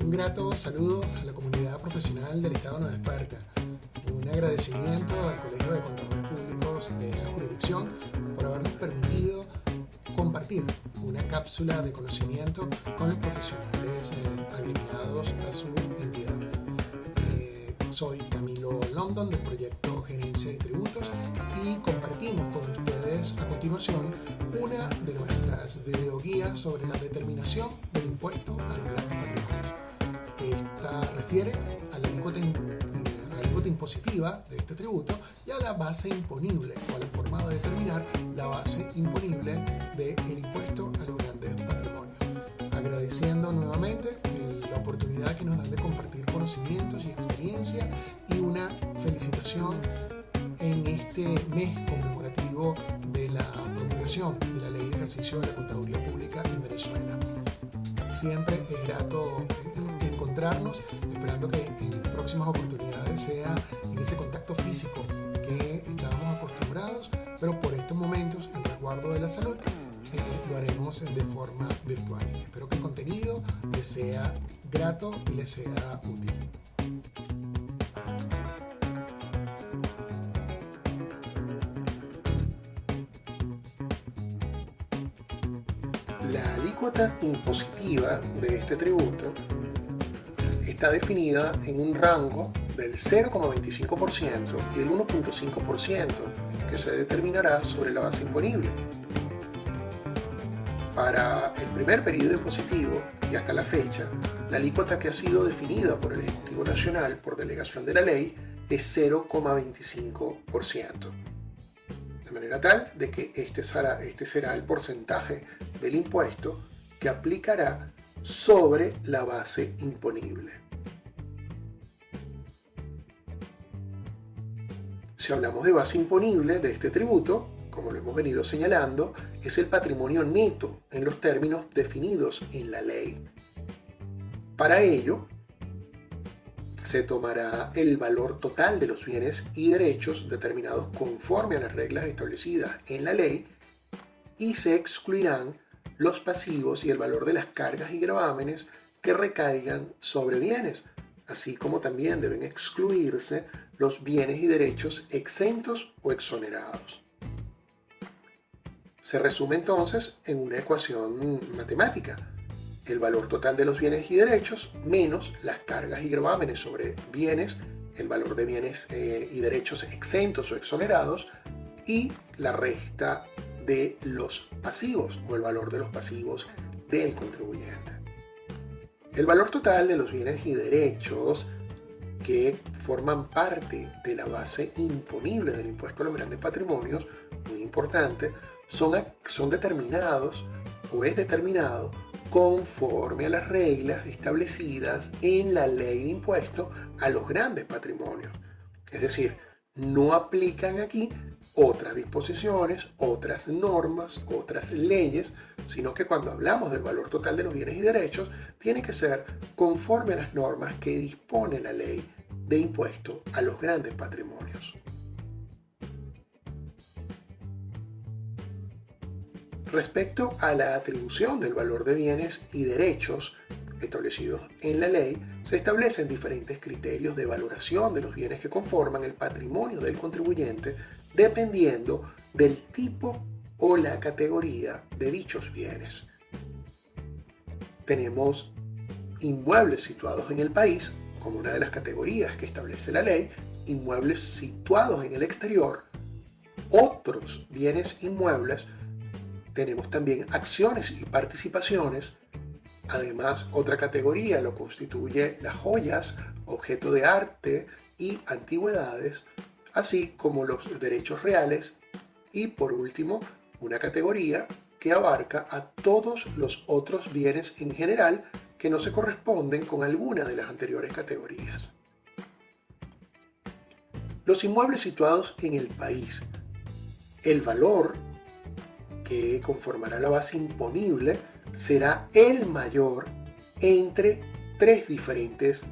Un grato saludo a la comunidad profesional del Estado de Nueva Esparta. Un agradecimiento al Colegio de Contadores Públicos de esa jurisdicción por habernos permitido compartir una cápsula de conocimiento con los profesionales agremiados a su entidad. Soy Camilo London del proyecto Gerencia de Tributos y compartimos con ustedes a continuación una de nuestras videoguías sobre la determinación del impuesto a los grandes patrimonios. Esta refiere a la alícuota impositiva de este tributo y a la base imponible o a la forma de determinar la base imponible del impuesto a los grandes patrimonios. Agradeciendo nuevamente la oportunidad que nos dan de compartir conocimientos y experiencia y una felicitación en este mes conmemorativo de la promulgación de la Ley de Ejercicio de la Contaduría Pública en Venezuela. Siempre es grato encontrarnos, esperando que en próximas oportunidades sea en ese contacto físico que estábamos acostumbrados, pero por estos momentos, en resguardo de la salud, lo haremos de forma virtual. Espero que el contenido les sea grato y les sea útil. La alícuota impositiva de este tributo está definida en un rango del 0,25% y el 1,5% que se determinará sobre la base imponible. Para el primer periodo impositivo y hasta la fecha, la alícuota que ha sido definida por el Ejecutivo Nacional por delegación de la ley es 0,25%. De manera tal de que este será el porcentaje del impuesto que aplicará sobre la base imponible. Si hablamos de base imponible de este tributo, como lo hemos venido señalando, es el patrimonio neto en los términos definidos en la ley. Para ello, se tomará el valor total de los bienes y derechos determinados conforme a las reglas establecidas en la ley y se excluirán los pasivos y el valor de las cargas y gravámenes que recaigan sobre bienes, así como también deben excluirse los bienes y derechos exentos o exonerados. Se resume entonces en una ecuación matemática: el valor total de los bienes y derechos menos las cargas y gravámenes sobre bienes, el valor de bienes y derechos exentos o exonerados y la resta de los pasivos o el valor de los pasivos del contribuyente. El valor total de los bienes y derechos que forman parte de la base imponible del impuesto a los grandes patrimonios, muy importante, son determinados o es determinado conforme a las reglas establecidas en la ley de impuesto a los grandes patrimonios. Es decir, no aplican aquí otras disposiciones, otras normas, otras leyes, sino que cuando hablamos del valor total de los bienes y derechos, tiene que ser conforme a las normas que dispone la ley de impuesto a los grandes patrimonios. Respecto a la atribución del valor de bienes y derechos establecidos en la ley, se establecen diferentes criterios de valoración de los bienes que conforman el patrimonio del contribuyente dependiendo del tipo o la categoría de dichos bienes. Tenemos inmuebles situados en el país, como una de las categorías que establece la ley, inmuebles situados en el exterior, otros bienes inmuebles. Tenemos también acciones y participaciones. Además, otra categoría lo constituye las joyas, objeto de arte y antigüedades, así como los derechos reales. Y por último, una categoría que abarca a todos los otros bienes en general que no se corresponden con alguna de las anteriores categorías. Los inmuebles situados en el país. El valor que conformará la base imponible será el mayor entre tres diferentes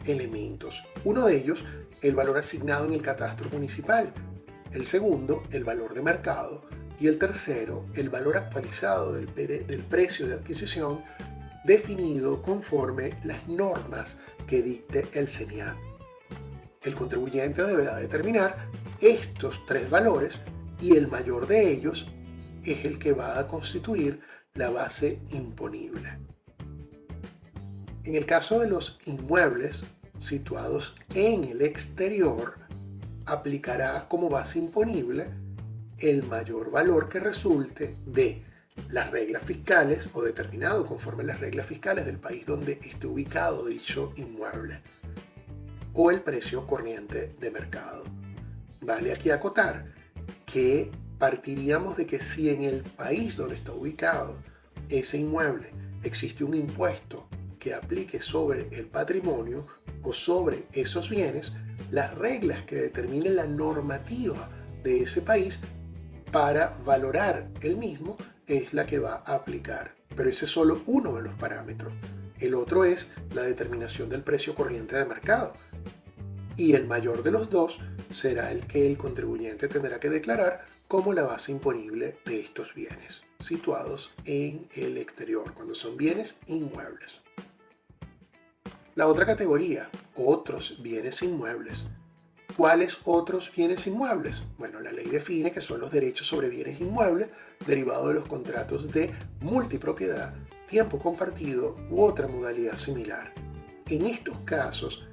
elementos. Uno de ellos, el valor asignado en el catastro municipal. El segundo, el valor de mercado. Y el tercero, el valor actualizado del precio de adquisición definido conforme las normas que dicte el CENIAT. El contribuyente deberá determinar estos tres valores y el mayor de ellos es el que va a constituir la base imponible. En el caso de los inmuebles situados en el exterior, aplicará como base imponible el mayor valor que resulte de las reglas fiscales o determinado conforme las reglas fiscales del país donde esté ubicado dicho inmueble o el precio corriente de mercado. Vale aquí acotar que partiríamos de que si en el país donde está ubicado ese inmueble existe un impuesto que aplique sobre el patrimonio o sobre esos bienes, las reglas que determinen la normativa de ese país para valorar el mismo es la que va a aplicar. Pero ese es solo uno de los parámetros. El otro es la determinación del precio corriente de mercado. Y el mayor de los dos será el que el contribuyente tendrá que declarar como la base imponible de estos bienes situados en el exterior, cuando son bienes inmuebles. La otra categoría, otros bienes inmuebles. ¿Cuáles otros bienes inmuebles? Bueno, la ley define que son los derechos sobre bienes inmuebles derivados de los contratos de multipropiedad, tiempo compartido u otra modalidad similar. En estos casos,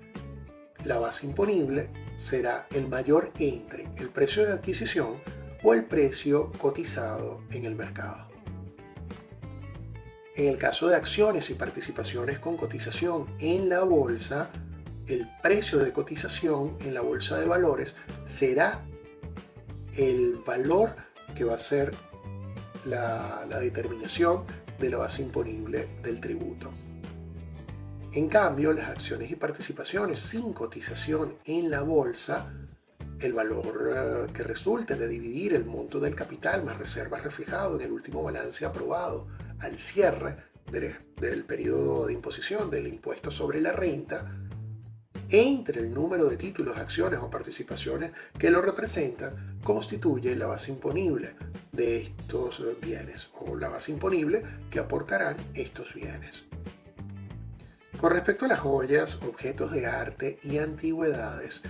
la base imponible será el mayor entre el precio de adquisición o el precio cotizado en el mercado. En el caso de acciones y participaciones con cotización en la bolsa, el precio de cotización en la bolsa de valores será el valor que va a ser la determinación de la base imponible del tributo. En cambio, las acciones y participaciones sin cotización en la bolsa, el valor que resulte de dividir el monto del capital más reservas reflejado en el último balance aprobado al cierre del periodo de imposición del impuesto sobre la renta, entre el número de títulos, acciones o participaciones que lo representan, constituye la base imponible de estos bienes o la base imponible que aportarán estos bienes. Con respecto a las joyas, objetos de arte y antigüedades,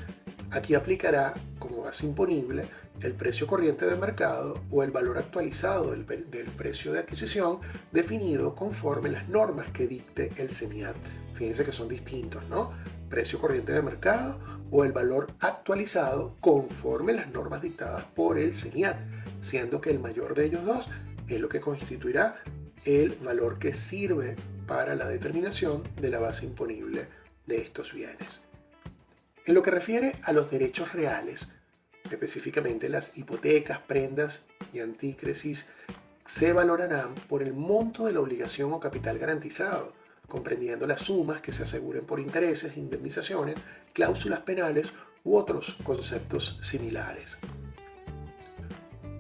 aquí aplicará como base imponible el precio corriente de mercado o el valor actualizado del precio de adquisición definido conforme las normas que dicte el CENIAT. Fíjense que son distintos, ¿no? Precio corriente de mercado o el valor actualizado conforme las normas dictadas por el CENIAT, siendo que el mayor de ellos dos es lo que constituirá el valor que sirve para la determinación de la base imponible de estos bienes. En lo que refiere a los derechos reales, específicamente las hipotecas, prendas y antícresis, se valorarán por el monto de la obligación o capital garantizado, comprendiendo las sumas que se aseguren por intereses, indemnizaciones, cláusulas penales u otros conceptos similares.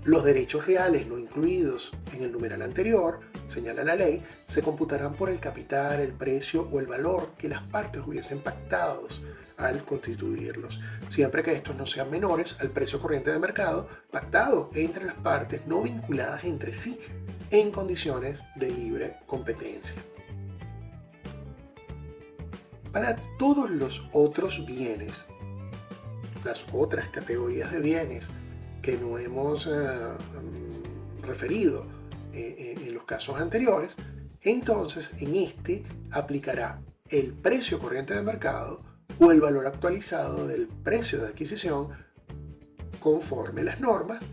Los derechos reales no incluidos en el numeral anterior, señala la ley, se computarán por el capital, el precio o el valor que las partes hubiesen pactado al constituirlos, siempre que estos no sean menores al precio corriente de mercado pactado entre las partes no vinculadas entre sí en condiciones de libre competencia. Para todos los otros bienes, las otras categorías de bienes que no hemos referido en los casos anteriores, entonces en este aplicará el precio corriente de mercado o el valor actualizado del precio de adquisición conforme las normas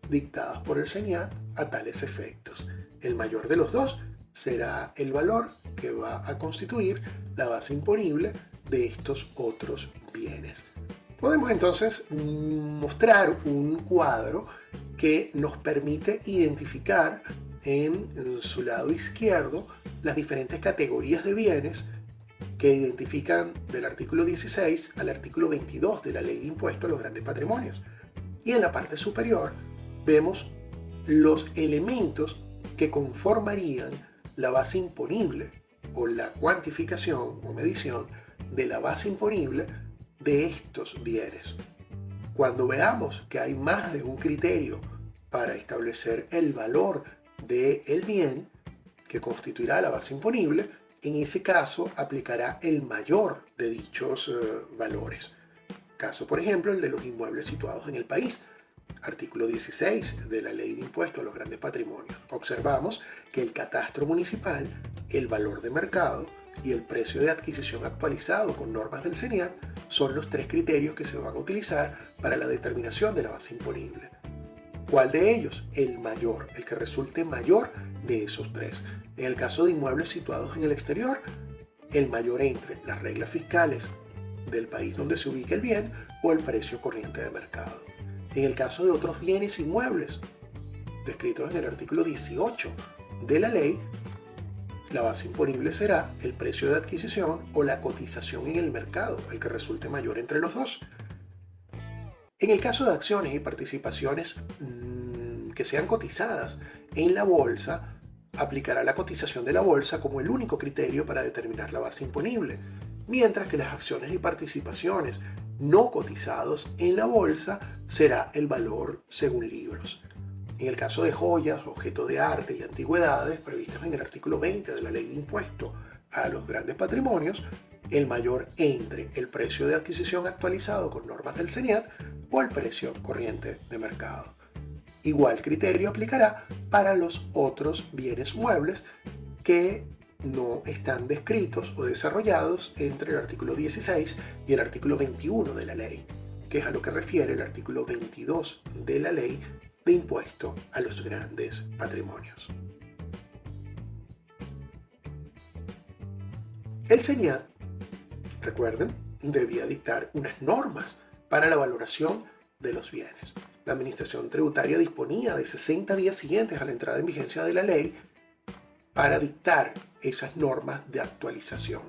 dictadas por el CENIAT a tales efectos. El mayor de los dos será el valor que va a constituir la base imponible de estos otros bienes. Podemos entonces mostrar un cuadro que nos permite identificar en su lado izquierdo las diferentes categorías de bienes que identifican del artículo 16 al artículo 22 de la Ley de Impuesto a los Grandes Patrimonios. Y en la parte superior vemos los elementos que conformarían la base imponible o la cuantificación o medición de la base imponible de estos bienes. Cuando veamos que hay más de un criterio para establecer el valor del bien, que constituirá la base imponible, en ese caso aplicará el mayor de dichos valores. Caso, por ejemplo, el de los inmuebles situados en el país. Artículo 16 de la Ley de Impuesto a los Grandes Patrimonios. Observamos que el catastro municipal, el valor de mercado y el precio de adquisición actualizado con normas del CENIAT son los tres criterios que se van a utilizar para la determinación de la base imponible. ¿Cuál de ellos? El mayor, el que resulte mayor de esos tres. En el caso de inmuebles situados en el exterior, el mayor entre las reglas fiscales del país donde se ubica el bien o el precio corriente de mercado. En el caso de otros bienes inmuebles, descritos en el artículo 18 de la ley, la base imponible será el precio de adquisición o la cotización en el mercado, el que resulte mayor entre los dos. En el caso de acciones y participaciones que sean cotizadas en la bolsa, aplicará la cotización de la bolsa como el único criterio para determinar la base imponible, mientras que las acciones y participaciones no cotizados en la bolsa será el valor según libros. En el caso de joyas, objetos de arte y antigüedades previstos en el artículo 20 de la Ley de Impuesto a los Grandes Patrimonios, el mayor entre el precio de adquisición actualizado con normas del CENIAT o el precio corriente de mercado. Igual criterio aplicará para los otros bienes muebles que no están descritos o desarrollados entre el artículo 16 y el artículo 21 de la ley, que es a lo que refiere el artículo 22 de la ley de impuesto a los grandes patrimonios. El CENIAT, recuerden, debía dictar unas normas para la valoración de los bienes. La Administración Tributaria disponía de 60 días siguientes a la entrada en vigencia de la ley para dictar esas normas de actualización.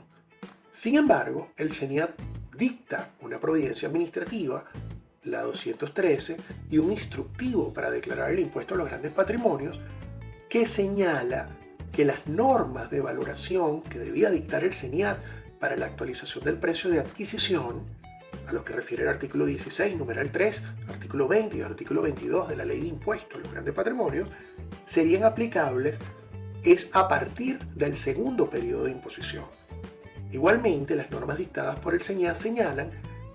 Sin embargo, el CENIAT dicta una providencia administrativa, la 213, y un instructivo para declarar el impuesto a los grandes patrimonios, que señala que las normas de valoración que debía dictar el CENIAT para la actualización del precio de adquisición, a los que refiere el artículo 16, numeral 3, artículo 20 y artículo 22 de la Ley de Impuesto a los Grandes Patrimonios, serían aplicables es a partir del segundo periodo de imposición. Igualmente, las normas dictadas por el CENIAT señalan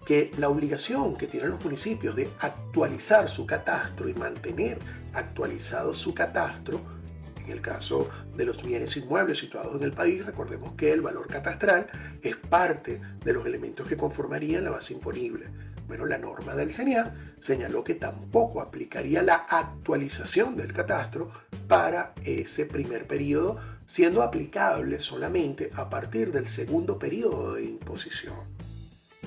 que la obligación que tienen los municipios de actualizar su catastro y mantener actualizado su catastro, en el caso de los bienes inmuebles situados en el país, recordemos que el valor catastral es parte de los elementos que conformarían la base imponible. Bueno, la norma del CENIAT señaló que tampoco aplicaría la actualización del catastro para ese primer periodo, siendo aplicable solamente a partir del segundo periodo de imposición.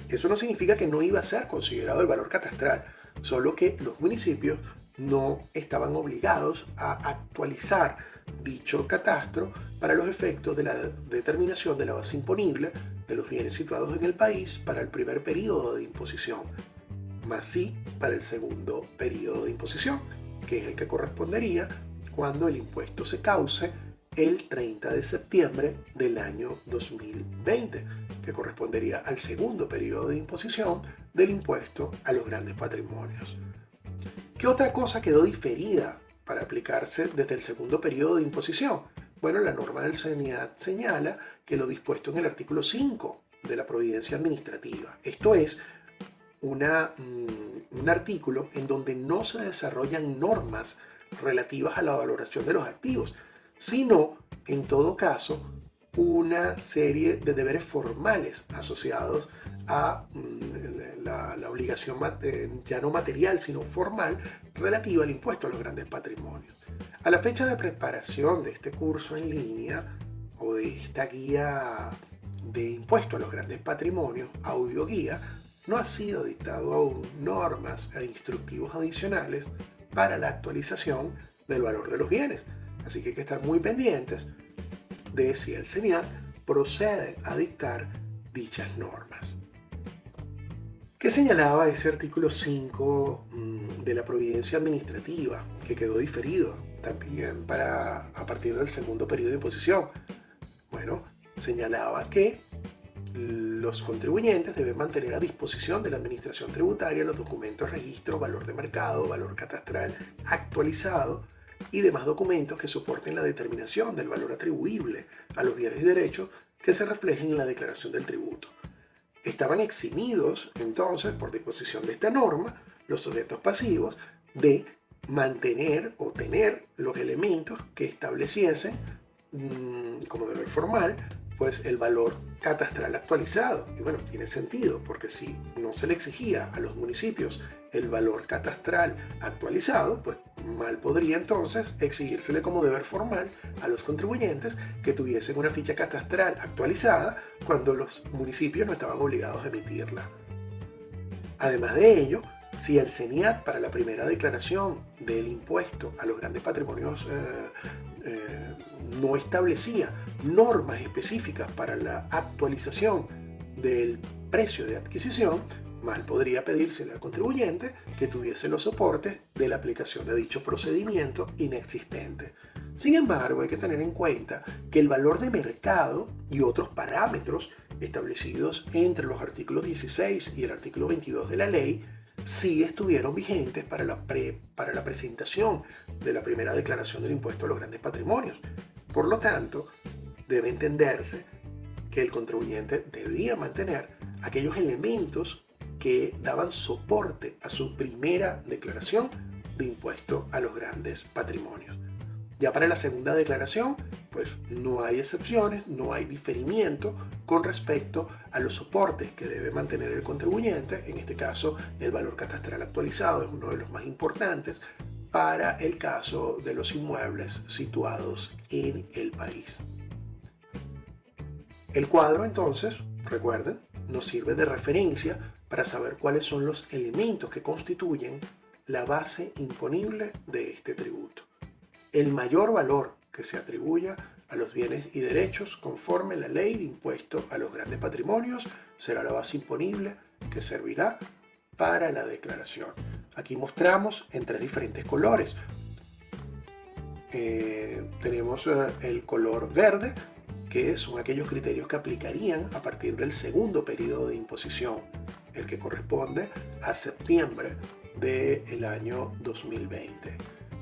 Eso no significa que no iba a ser considerado el valor catastral, solo que los municipios no estaban obligados a actualizar dicho catastro para los efectos de la determinación de la base imponible de los bienes situados en el país para el primer periodo de imposición, más sí para el segundo periodo de imposición, que es el que correspondería cuando el impuesto se cause el 30 de septiembre del año 2020, que correspondería al segundo periodo de imposición del impuesto a los grandes patrimonios. ¿Qué otra cosa quedó diferida para aplicarse desde el segundo periodo de imposición? Bueno, la norma del CENIAT señala que lo dispuesto en el artículo 5 de la Providencia Administrativa. Esto es un artículo en donde no se desarrollan normas relativas a la valoración de los activos, sino, en todo caso, una serie de deberes formales asociados a la obligación ya no material, sino formal, relativa al impuesto a los grandes patrimonios. A la fecha de preparación de este curso en línea o de esta guía de impuesto a los grandes patrimonios, audioguía, no ha sido dictado aún normas e instructivos adicionales para la actualización del valor de los bienes. Así que hay que estar muy pendientes de si el CENIAT procede a dictar dichas normas. ¿Qué señalaba ese artículo 5 de la Providencia Administrativa, que quedó diferido también a partir del segundo periodo de imposición? Bueno, señalaba que los contribuyentes deben mantener a disposición de la Administración Tributaria los documentos, registro, valor de mercado, valor catastral actualizado y demás documentos que soporten la determinación del valor atribuible a los bienes y derechos que se reflejen en la declaración del tributo. Estaban eximidos, entonces, por disposición de esta norma, los sujetos pasivos de mantener o tener los elementos que estableciesen como deber formal, pues el valor catastral actualizado. Y bueno, tiene sentido, porque si no se le exigía a los municipios el valor catastral actualizado, pues mal podría entonces exigírsele como deber formal a los contribuyentes que tuviesen una ficha catastral actualizada cuando los municipios no estaban obligados a emitirla. Además de ello, si el CENIAT para la primera declaración del impuesto a los grandes patrimonios no establecía normas específicas para la actualización del precio de adquisición, mal podría pedírsele al contribuyente que tuviese los soportes de la aplicación de dicho procedimiento inexistente. Sin embargo, hay que tener en cuenta que el valor de mercado y otros parámetros establecidos entre los artículos 16 y el artículo 22 de la ley sí estuvieron vigentes para la presentación de la primera declaración del impuesto a los grandes patrimonios. Por lo tanto, debe entenderse que el contribuyente debía mantener aquellos elementos que daban soporte a su primera declaración de impuesto a los grandes patrimonios. Ya para la segunda declaración, pues no hay excepciones, no hay diferimiento con respecto a los soportes que debe mantener el contribuyente. En este caso, el valor catastral actualizado es uno de los más importantes para el caso de los inmuebles situados en el país. El cuadro, entonces, recuerden, nos sirve de referencia para saber cuáles son los elementos que constituyen la base imponible de este tributo. El mayor valor que se atribuya a los bienes y derechos conforme la ley de impuesto a los grandes patrimonios será la base imponible que servirá para la declaración. Aquí mostramos en tres diferentes colores. Tenemos el color verde, que son aquellos criterios que aplicarían a partir del segundo periodo de imposición, el que corresponde a septiembre del año 2020.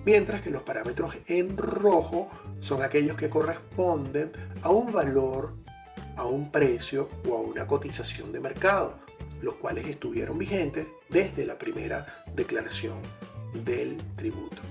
Mientras que los parámetros en rojo son aquellos que corresponden a un valor, a un precio o a una cotización de mercado, los cuales estuvieron vigentes desde la primera declaración del tributo.